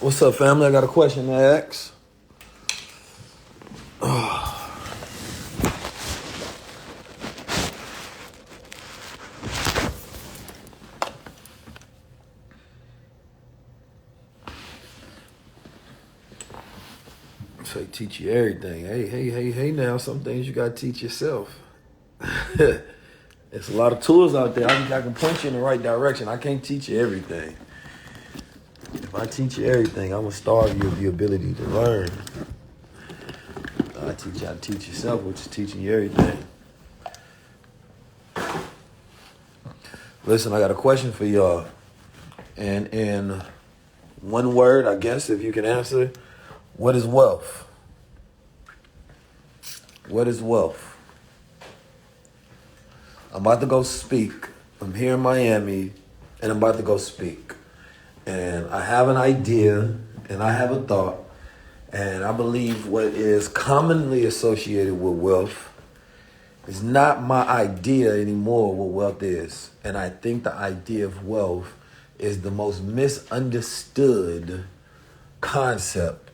What's up, family? I got a question to ask. Say teach you everything. Hey, now, some things you gotta teach yourself. There's a lot of tools out there. I can point you in the right direction. I can't teach you everything. If I teach you everything, I'm gonna starve you of the ability to learn. I teach you how to teach yourself, which is teaching you everything. Listen, I got a question for y'all. And in one word, I guess, if you can answer, what is wealth? What is wealth? I'm about to go speak. I'm here in Miami, and I'm about to go speak. And I have an idea, and I have a thought, and I believe what is commonly associated with wealth is not my idea anymore what wealth is. And I think the idea of wealth is the most misunderstood concept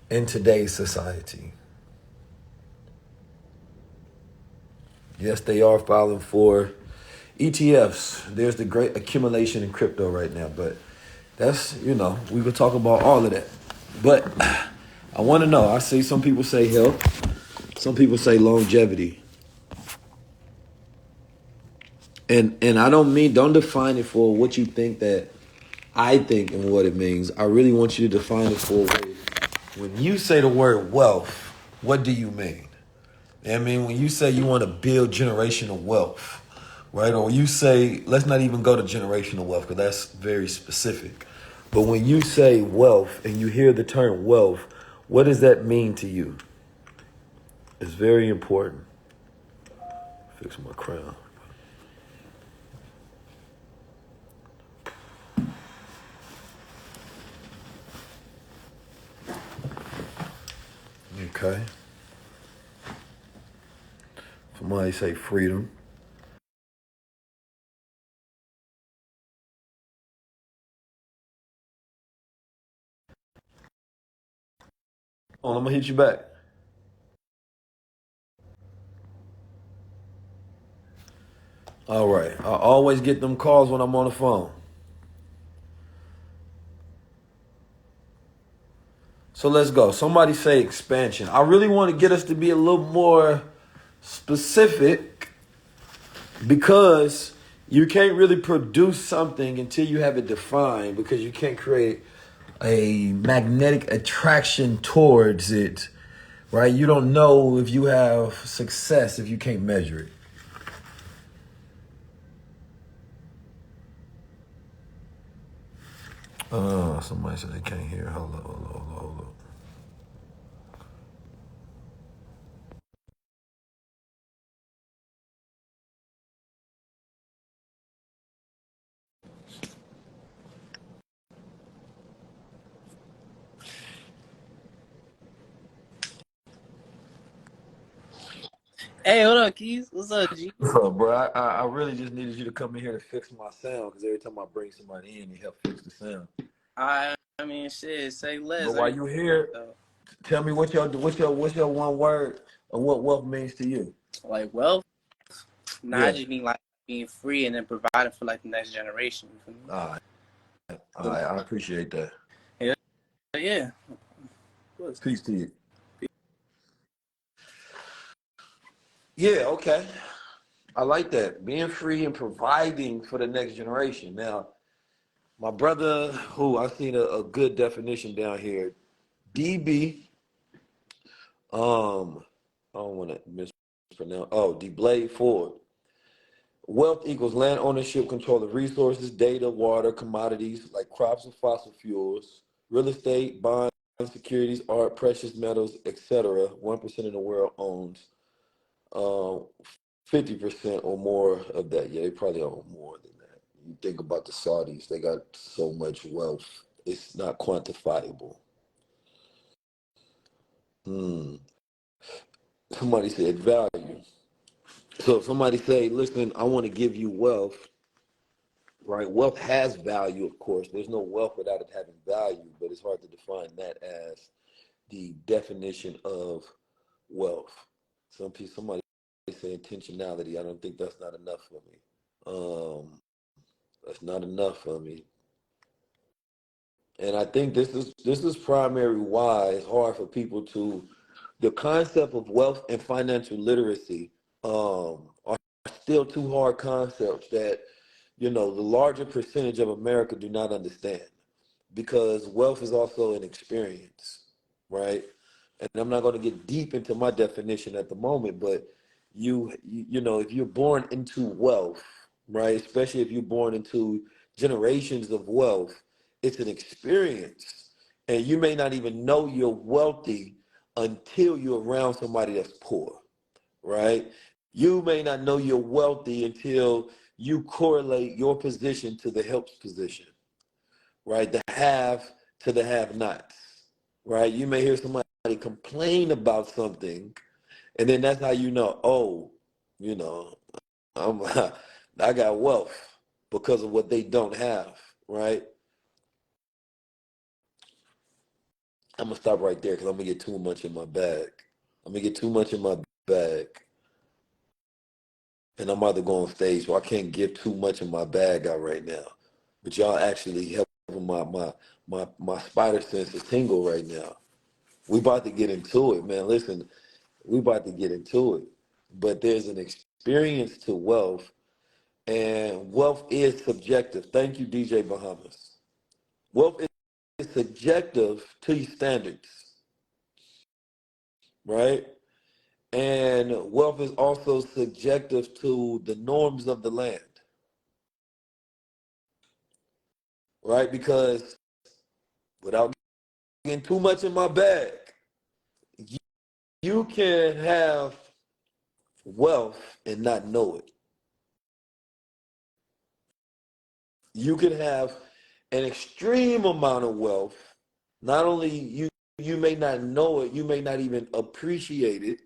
in today's society. Yes, they are filing for ETFs. There's the great accumulation in crypto right now, but that's, we could talk about all of that. But I want to know, I see some people say health, some people say longevity. And I don't define it for what you think that I think and what it means. I really want you to define it for when you say the word wealth, what do you mean? I mean, when you say you want to build generational wealth, right? Or you say, let's not even go to generational wealth because that's very specific. But when you say wealth and you hear the term wealth, what does that mean to you? It's very important. Fix my crown. Okay. Somebody say freedom. Oh, I'm gonna hit you back. All right. I always get them calls when I'm on the phone. So let's go. Somebody say expansion. I really want to get us to be a little more specific because you can't really produce something until you have it defined because you can't create a magnetic attraction towards it, right? You don't know if you have success if you can't measure it. Somebody said they can't hear. Hold up. Hey, what up, Keys? What's up, G? What's up, bro? I really just needed you to come in here to fix my sound because every time I bring somebody in, you help fix the sound. I mean, shit. Say But less. while I you here, though. tell me what's your one word of what wealth means to you. Like wealth. Nah, I Yeah. just mean like being free and then providing for like the next generation. You feel All right. me? I appreciate that. Yeah, yeah. Of course. Peace to you. Yeah. Okay. I like that. Being free and providing for the next generation. Now, my brother, who I seen a good definition down here, DB. I don't want to mispronounce. Oh, DeBlay Ford. Wealth equals land ownership, control of resources, data, water, commodities like crops and fossil fuels, real estate, bonds, securities, art, precious metals, etc. 1% of the world owns 50% or more of that. Yeah, they probably own more than that. You think about the Saudis, they got so much wealth. It's not quantifiable. Hmm. Somebody said value. So if somebody say, listen, I want to give you wealth, right? Wealth has value, of course. There's no wealth without it having value, but it's hard to define that as the definition of wealth. Somebody say intentionality. I don't think that's not enough for me. That's not enough for me. And I think this is primary why it's hard for people to the concept of wealth and financial literacy are still two hard concepts that the larger percentage of America do not understand because wealth is also an experience, right? And I'm not going to get deep into my definition at the moment, but if you're born into wealth, right, especially if you're born into generations of wealth, it's an experience. And you may not even know you're wealthy until you're around somebody that's poor, right? You may not know you're wealthy until you correlate your position to the helps position, right? The have to the have nots, right? You may hear somebody complain about something, and then that's how you know, oh, you know, I'm, I got wealth because of what they don't have, right? I'm gonna stop right there because I'm gonna get too much in my bag. I'm gonna get too much in my bag, and I'm about to go on stage, so I can't give too much in my bag out right now. But y'all actually helping my spider sense to tingle right now. We about to get into it, man. Listen, we about to get into it. But there's an experience to wealth, and wealth is subjective. Thank you, DJ Bahamas. Wealth is subjective to your standards, right? And wealth is also subjective to the norms of the land, right? Because without getting too much in my bag, you, you can have wealth and not know it. You can have an extreme amount of wealth. Not only you may not know it, you may not even appreciate it.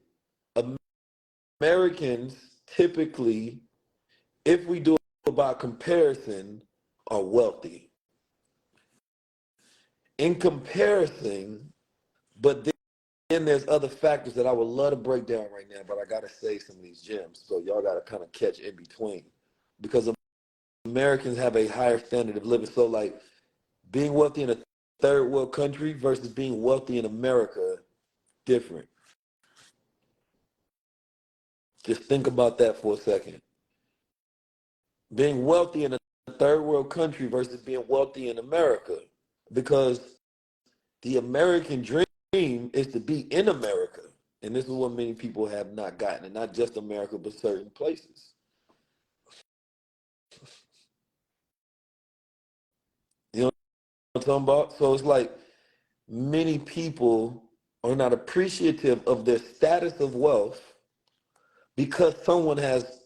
Americans typically, if we do it by comparison, are wealthy. In comparison, but then there's other factors that I would love to break down right now, but I gotta say some of these gems. So y'all gotta kind of catch in between. Because Americans have a higher standard of living. So like being wealthy in a third world country versus being wealthy in America, different. Just think about that for a second. Being wealthy in a third world country versus being wealthy in America. Because the American dream is to be in America. And this is what many people have not gotten, and not just America, but certain places. You know what I'm talking about? So it's like many people are not appreciative of their status of wealth because someone has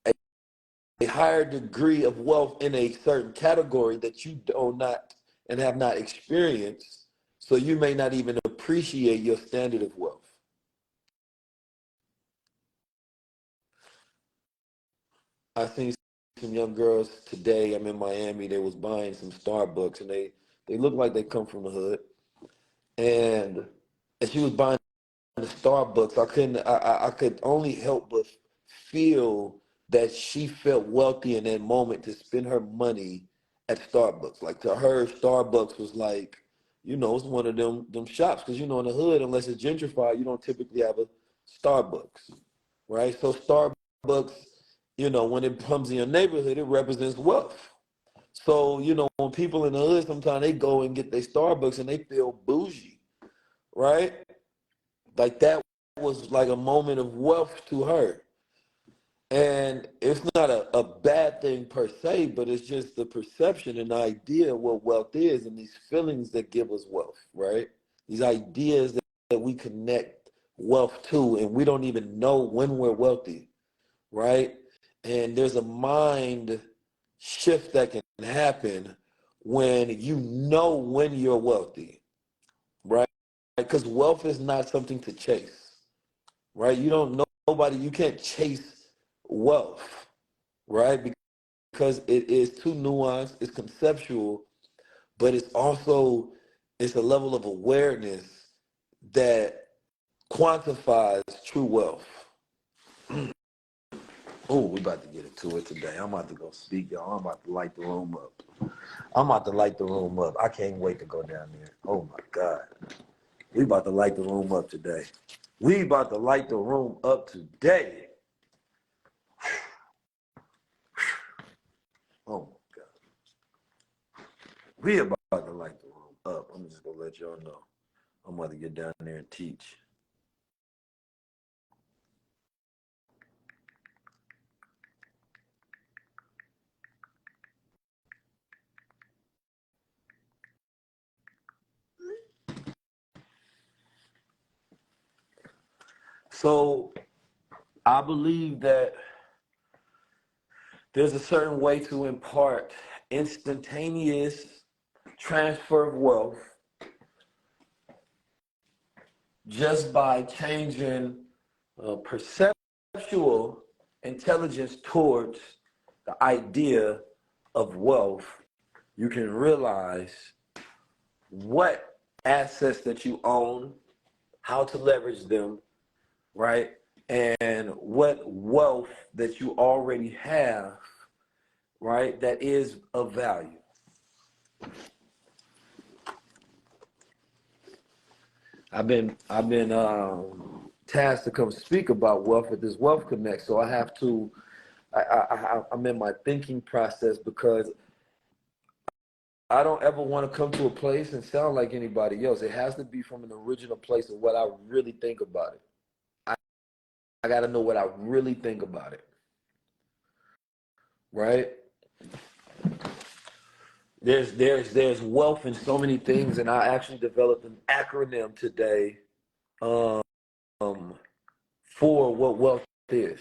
a higher degree of wealth in a certain category that you do not and have not experienced. So you may not even appreciate your standard of wealth. I seen some young girls today. I'm in Miami. They was buying some Starbucks, and they look like they come from the hood. And as she was buying the Starbucks, I could only help but feel that she felt wealthy in that moment to spend her money at Starbucks. Like to her, Starbucks was like, it's one of them shops because in the hood, unless it's gentrified, you don't typically have a Starbucks, right? So Starbucks, when it comes in your neighborhood, it represents wealth. So, when people in the hood, sometimes they go and get their Starbucks and they feel bougie, right? Like that was like a moment of wealth to her. And it's not a bad thing per se, but it's just the perception and the idea of what wealth is and these feelings that give us wealth, right? These ideas that we connect wealth to, and we don't even know when we're wealthy, right? And there's a mind shift that can happen when you know when you're wealthy, right? Because wealth is not something to chase, right? You don't know nobody, you can't chase wealth, right? because it is too nuanced, it's conceptual, but it's a level of awareness that quantifies true wealth. Oh, we about to get into it today. I'm about to go speak, y'all. I'm about to light the room up. I'm about to light the room up. I can't wait to go down there. Oh my God. We about to light the room up today. We about to light the room up today. Oh my God. We about to light the room up. I'm just gonna let y'all know. I'm about to get down there and teach. So I believe that there's a certain way to impart instantaneous transfer of wealth just by changing perceptual intelligence towards the idea of wealth. You can realize what assets that you own, how to leverage them, right? And what wealth that you already have, right, that is of value. I've been tasked to come speak about wealth at this Wealth Connect, so I have to. I'm in my thinking process because I don't ever want to come to a place and sound like anybody else. It has to be from an original place of what I really think about it. I got to know what I really think about it, right? There's wealth in so many things, and I actually developed an acronym today um, for what wealth is,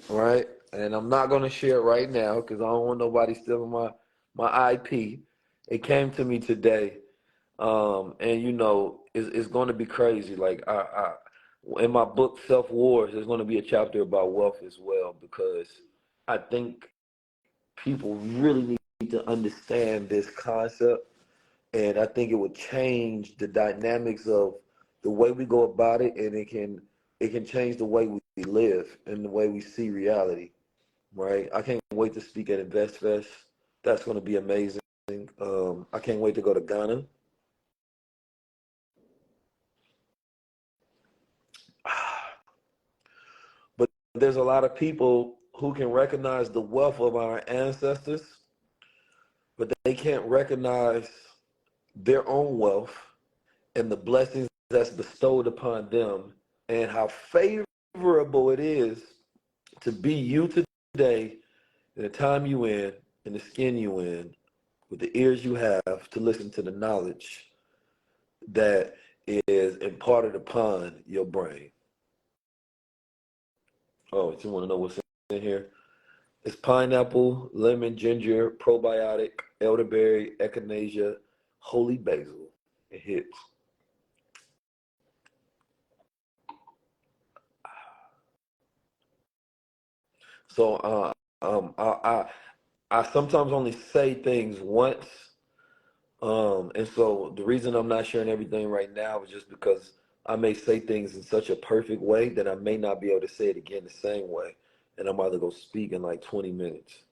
right? And I'm not going to share it right now because I don't want nobody stealing my IP. It came to me today, and it's going to be crazy. Like in my book Self Wars, there's going to be a chapter about wealth as well because I think people really need to understand this concept, and I think it would change the dynamics of the way we go about it, and it can change the way we live and the way we see reality. Right? I can't wait to speak at InvestFest. That's going to be amazing. I can't wait to go to Ghana. But there's a lot of people who can recognize the wealth of our ancestors, but they can't recognize their own wealth and the blessings that's bestowed upon them and how favorable it is to be you today in the time you in the skin you in, with the ears you have to listen to the knowledge that is imparted upon your brain. Oh, you want to know what's in here? It's pineapple, lemon, ginger, probiotic, elderberry, echinacea, holy basil. It hits. So I sometimes only say things once, and so the reason I'm not sharing everything right now is just because I may say things in such a perfect way that I may not be able to say it again the same way, and I'm about to go speak in like 20 minutes.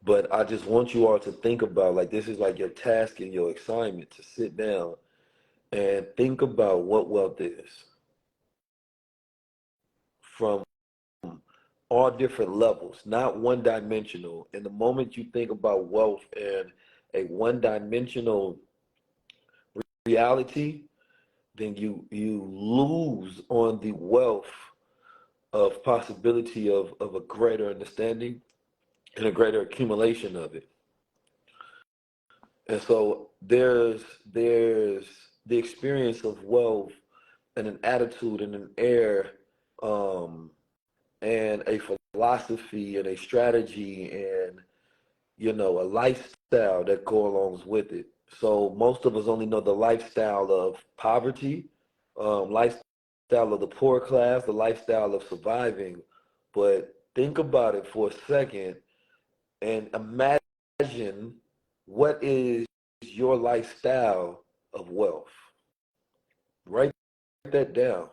But I just want you all to think about, like, this is like your task and your assignment to sit down and think about what wealth is from all different levels, not one dimensional. And the moment you think about wealth and a one dimensional reality, then you lose on the wealth of possibility of a greater understanding and a greater accumulation of it. And so there's the experience of wealth and an attitude and an air, um, and a philosophy and a strategy and a lifestyle that go along with it. So most of us only know the lifestyle of poverty, lifestyle of the poor class, the lifestyle of surviving. But think about it for a second and imagine what is your lifestyle of wealth. Write that down,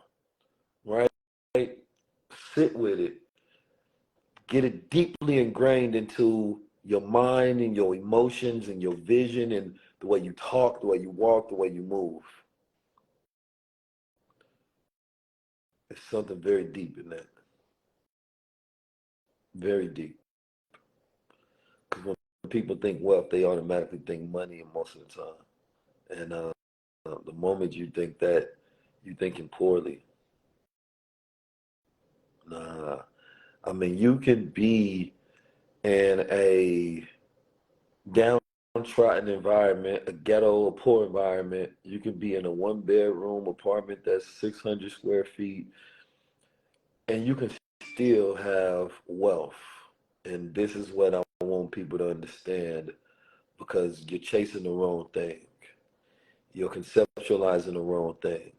right? Sit with it. Get it deeply ingrained into your mind and your emotions and your vision and the way you talk, the way you walk, the way you move. It's something very deep in that. Very deep. Because when people think wealth, they automatically think money most of the time. And the moment you think that, you're thinking poorly. Nah. I mean, you can be in a downtrodden environment, a ghetto, a poor environment. You can be in a one-bedroom apartment that's 600 square feet, and you can still have wealth. And this is what I want people to understand, because you're chasing the wrong thing. You're conceptualizing the wrong thing.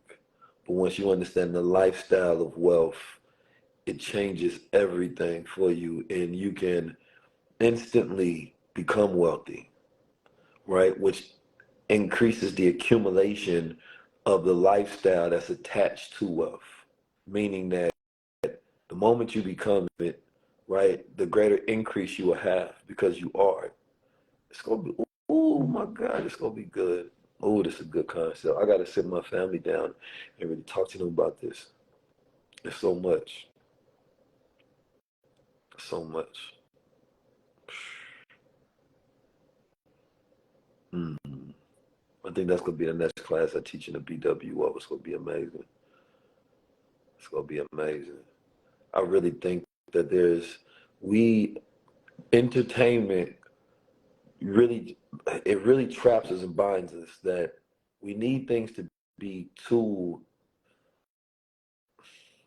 But once you understand the lifestyle of wealth, it changes everything for you, and you can instantly become wealthy, right? Which increases the accumulation of the lifestyle that's attached to wealth. Meaning that the moment you become it, right, the greater increase you will have because you are it. It's gonna be, oh my God, it's gonna be good. Oh, this is a good concept. I gotta sit my family down and really talk to them about this. There's so much. So much. Mm. I think that's gonna be the next class I teach in the BWO. It's gonna be amazing. It's gonna be amazing. I really think that we entertainment really, it really traps us and binds us, that we need things to be too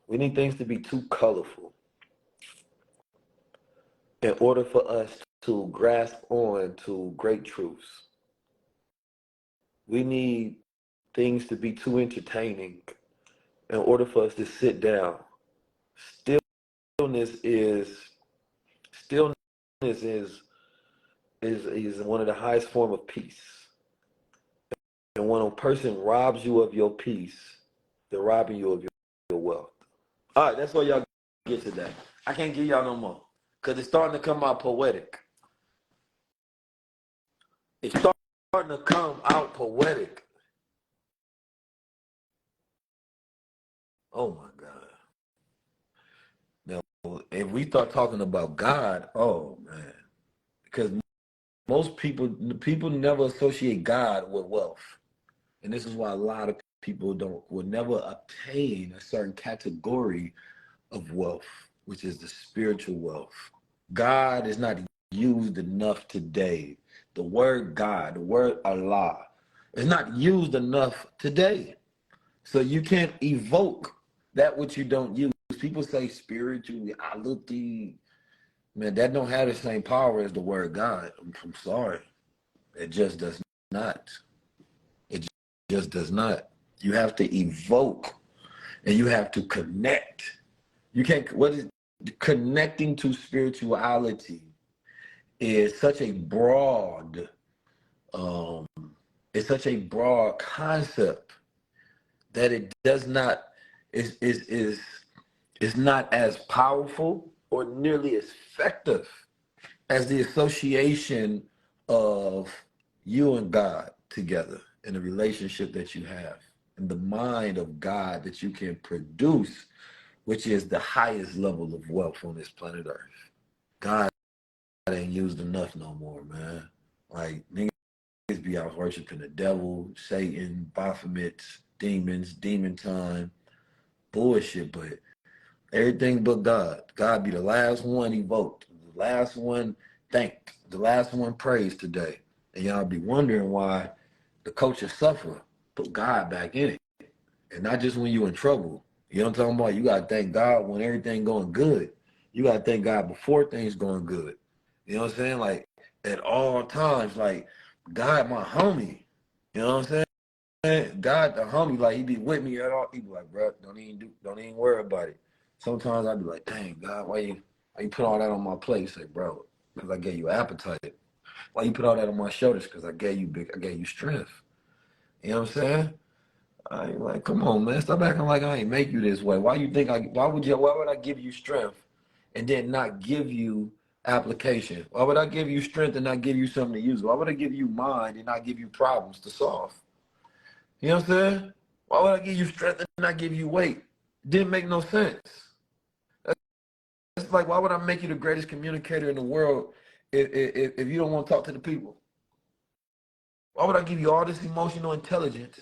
we need things to be too colorful in order for us to grasp on to great truths. We need things to be too entertaining in order for us to sit down. Stillness is stillness is one of the highest form of peace. And when a person robs you of your peace, they're robbing you of your wealth. All right, that's what y'all get today. I can't give y'all no more because it's starting to come out poetic. It's starting to come out poetic. Oh my God. Now, if we start talking about God, oh man, because most people never associate God with wealth. And this is why a lot of people will never obtain a certain category of wealth, which is the spiritual wealth. God is not used enough today. The word God, the word Allah, is not used enough today. So you can't evoke that which you don't use. People say spirituality, man, that don't have the same power as the word God. I'm sorry. It just does not. It just does not. You have to evoke and you have to connect. You can't, what is connecting to spirituality is such a broad, um, it's such a broad concept that it does not, is not as powerful or nearly as effective as the association of you and God together in the relationship that you have and the mind of God that you can produce, which is the highest level of wealth on this planet Earth. God ain't used enough no more, man. Like, niggas be out worshiping the devil, Satan, Baphomets, demons, demon time, bullshit, but everything but God. God be the last one evoked, the last one thanked, the last one praised today. And y'all be wondering why the culture suffer. Put God back in it. And not just when you're in trouble. You know what I'm talking about? You gotta thank God when everything going good. You gotta thank God before things going good. You know what I'm saying? Like at all times, like God, my homie. You know what I'm saying? God, the homie, like he be with me at all. He be like, bro, don't even worry about it. Sometimes I be like, dang, God, why you put all that on my plate? Say, bro, because I gave you appetite. Why you put all that on my shoulders? Because I gave you strength. You know what I'm saying? I ain't like, come on, man, stop acting like I ain't make you this way. Why would I give you strength and then not give you application? Why would I give you strength and not give you something to use? Why would I give you mind and not give you problems to solve? You know what I'm saying? Why would I give you strength and not give you weight? Didn't make no sense. It's like, why would I make you the greatest communicator in the world if you don't want to talk to the people? Why would I give you all this emotional intelligence,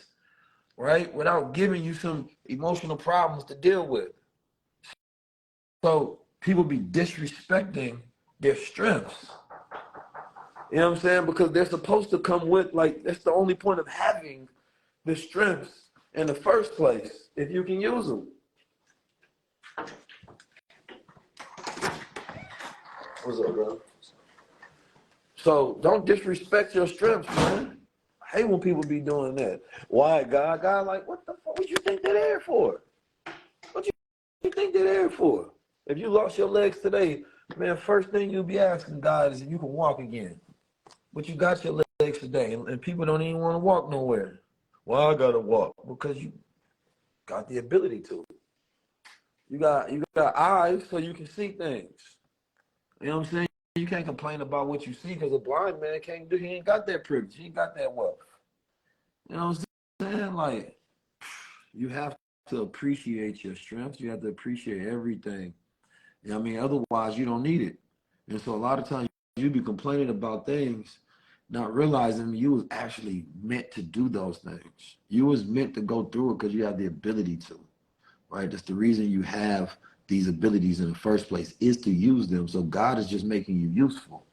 right, without giving you some emotional problems to deal with? So people be disrespecting their strengths. You know what I'm saying? Because they're supposed to come with, like, that's the only point of having the strengths in the first place, if you can use them. What's up, bro? So don't disrespect your strengths, man. I hate when people be doing that. Why, God? God, like, what the fuck? What you think they're there for? What you think they're there for? If you lost your legs today, man, first thing you'll be asking God is if you can walk again. But you got your legs today, and people don't even want to walk nowhere. Well, I gotta walk because you got the ability to. You got eyes so you can see things. You know what I'm saying? You can't complain about what you see because a blind man can't do. He ain't got that privilege. He ain't got that wealth. You know what I'm saying? Like, you have to appreciate your strengths. You have to appreciate everything. You know what I mean? Otherwise, you don't need it. And so a lot of times you be complaining about things, not realizing you was actually meant to do those things. You was meant to go through it because you have the ability to, right? That's the reason you have these abilities in the first place, is to use them. So God is just making you useful.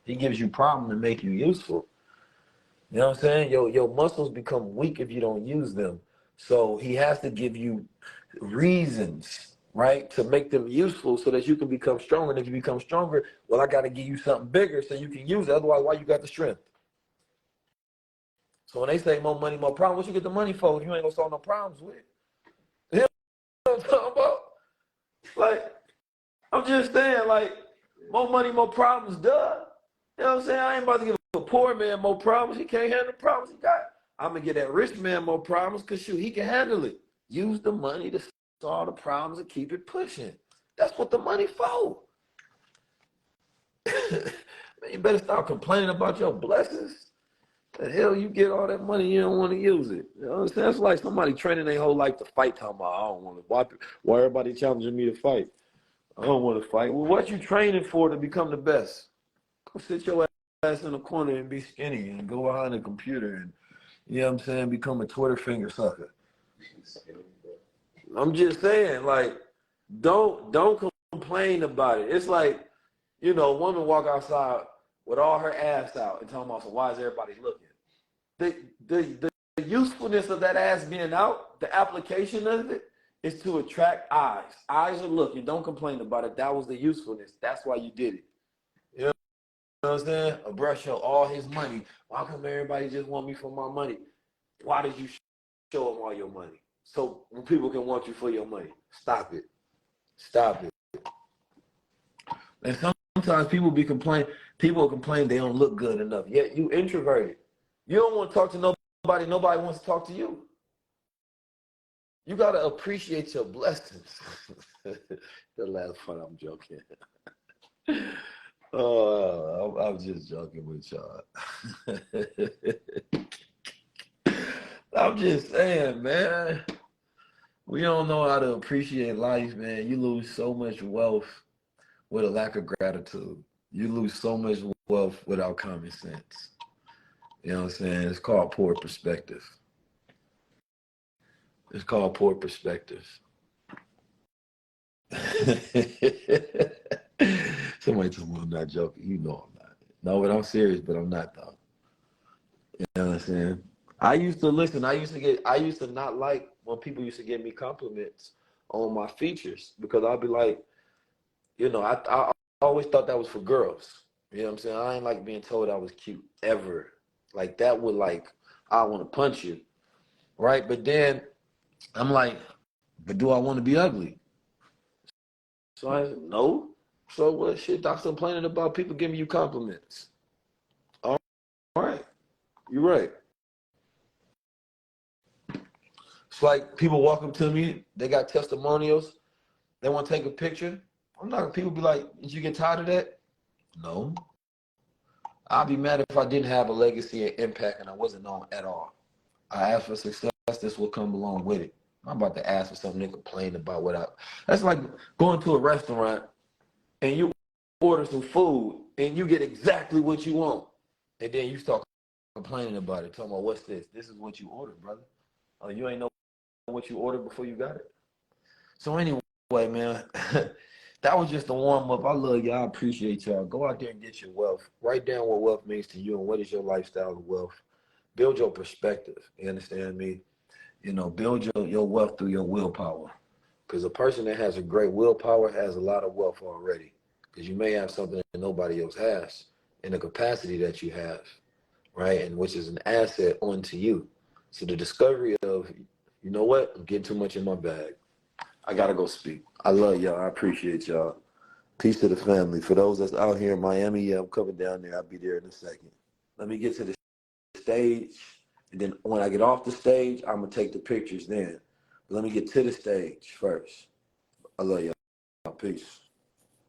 He gives you problem to make you useful. You know what I'm saying? Your muscles become weak if you don't use them. So he has to give you reasons, right, to make them useful so that you can become stronger. And if you become stronger, well, I got to give you something bigger so you can use it. Otherwise, why you got the strength? So when they say more money, more problems, what you get the money for if you ain't gonna solve no problems with? You know what I'm talking about? Like, I'm just saying, like, more money, more problems, duh. You know what I'm saying? I ain't about to give a poor man more problems. He can't handle the problems he got. I'm gonna give that rich man more problems because shoot, he can handle it. Use the money to solve the problems and keep it pushing. That's what the money for. Man, you better start complaining about your blessings. The hell you get all that money, you don't want to use it. You know what I'm saying? That's like somebody training their whole life to fight, talking about, I don't want to. Why everybody challenging me to fight? I don't want to fight. Well, what you training for to become the best? Go sit your ass in a corner and be skinny and go behind a computer and, you know what I'm saying, become a Twitter finger sucker. I'm just saying, like, don't complain about it. It's like, a woman walk outside with all her ass out and talking about, so why is everybody looking? The usefulness of that ass being out, the application of it, is to attract eyes. Eyes are looking. Don't complain about it. That was the usefulness. That's why you did it. You know what I'm saying? A bruh show all his money. Why come everybody just want me for my money? Why did you show them all your money? So when people can want you for your money. Stop it. Stop it. And sometimes people complain they don't look good enough. Yet you introverted. You don't want to talk to nobody. Nobody wants to talk to you. You got to appreciate your blessings. The last part, I'm joking. Oh, I'm just joking with y'all. I'm just saying, man. We don't know how to appreciate life, man. You lose so much wealth with a lack of gratitude. You lose so much wealth without common sense. You know what I'm saying? It's called poor perspective. It's called poor perspective. Somebody told me I'm not joking. You know I'm not. No, but I'm serious, but I'm not though. You know what I'm saying? I used to listen. I used to not like when people used to give me compliments on my features because I'd be like, I always thought that was for girls. You know what I'm saying? I ain't like being told I was cute ever. Like that would I want to punch you. right? But then I'm like, but do I want to be ugly? So I said, no. So what shit, Doc's complaining about people giving you compliments. All right, you're right. It's like people walk up to me, they got testimonials, they want to take a picture. I'm not gonna, people be like, did you get tired of that? No. I'd be mad if I didn't have a legacy and impact and I wasn't known at all. I asked for success, this will come along with it. I'm about to ask for something to complain about what I. That's like going to a restaurant and you order some food and you get exactly what you want. And then you start complaining about it, talking about what's this? This is what you ordered, brother. Oh, you ain't know what you ordered before you got it. So anyway, man, that was just a warm up. I love y'all. I appreciate y'all. Go out there and get your wealth. Write down what wealth means to you and what is your lifestyle of wealth. Build your perspective. You understand me? Build your wealth through your willpower. Because a person that has a great willpower has a lot of wealth already. Because you may have something that nobody else has in the capacity that you have, right? And which is an asset onto you. So the discovery of, you know what? I'm getting too much in my bag. I gotta go speak. I love y'all. I appreciate y'all. Peace to the family. For those that's out here in Miami, yeah, I'm coming down there. I'll be there in a second. Let me get to the stage. And then when I get off the stage, I'm gonna take the pictures then. But let me get to the stage first. I love y'all. Peace.